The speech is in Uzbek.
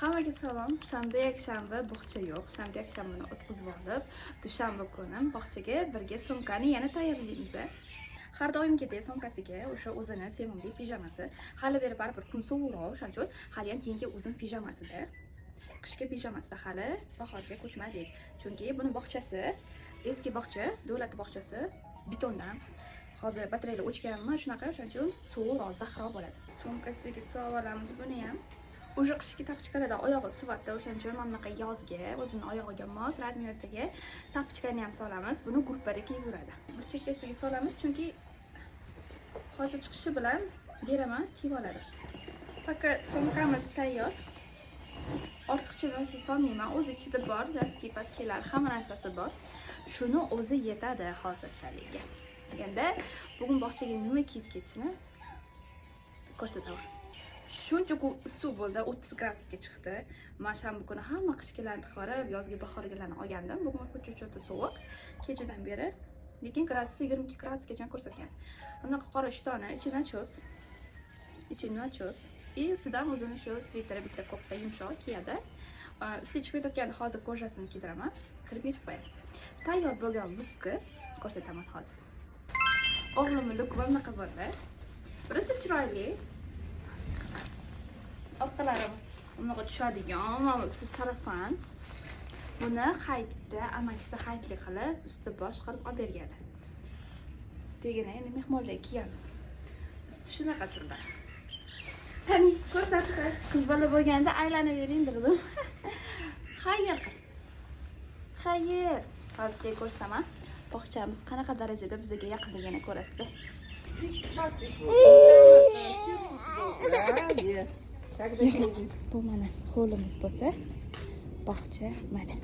Hammaga salom. Shanba yakshanba bog'cha yo'q. Shanba yakshanbani o'tkazib olib, dushanba kuni bog'chaga birga sumkani yana tayyorlaymiz. Har doimgidek sumkasiga o'sha o'zini sevimli pijamasi. Hali beri baribir kun sovuqroq, o'shaning uchun hali ham keyingi uzun pijamasida. Qishki pijamasida hali bahorga ko'chmadik. Chunki buni bog'chasi eski bog'cha, davlat bog'chasi betondan. Hozir batareyalar o'chganmi, shunaqa, o'shaning uchun sovuqroq, zahro bo'ladi. Sumkasiga solib olamiz buni ham. O'sha qishki tapchkalarda oyog'i sifatda, o'shaning uchun mana bunaqa yozga, o'zini oyog'iga mos razmerdagi tapchkani ham solamiz. Buni gruppada kiyib yuradi. Bir chekkasiga solamiz, chunki hozir chiqishi bilan beraman, kiyib oladi. Faqat sumkamiz tayyor. Ortiqcha narsa solmayman. O'z ichida bor, dastki, paskilar, hamma narsasi bor. Shuni o'zi yetadi hozirchalikka. Deganda, bugun bog'chaga nima kiyib ketishini ko'rsataman. Shuncha kun issiq bo'ldi, 30 gradusga chiqdi. Men shanba kuni hamma qishkilarni chiqarib, yozgi bahorgilarni olgandim. Bugun ko'cha sovuq. Kechadan beri, lekin gradus 22 gradusgacha ko'rsatgan. Bunaqa qora ishtoni, ichi nachos. Ustidan o'zini shu sviter, bitta kofta yumshoq kiyadi. Ustiga chiqib ketayotganda hozir kojasini kiydiraman. Kirib yetib qo'yaman. Tayyor bo'lgan lukni ko'rsataman hozir. O'g'limning luki bunaqa bo'ldi. Birisi chiroyli. Orqalari unaqa tushadigan, mana usti sarafan. Buni hayitda amakisi hayitli qilib, usti bosh qilib olib bergan. Degina endi mehmonlarga kiyamiz. Usti shunaqa turdi. Qani, ko'rsatdi. Qiz bola bo'lganda aylanib yuring dedim. Xayr qil. Xayr. Hozir ko'rsataman. Bog'chamiz qanaqa darajada bizga yaqinligini ko'rasizlar. Bu mana hovlimiz bo'lsa, bog'cha mana.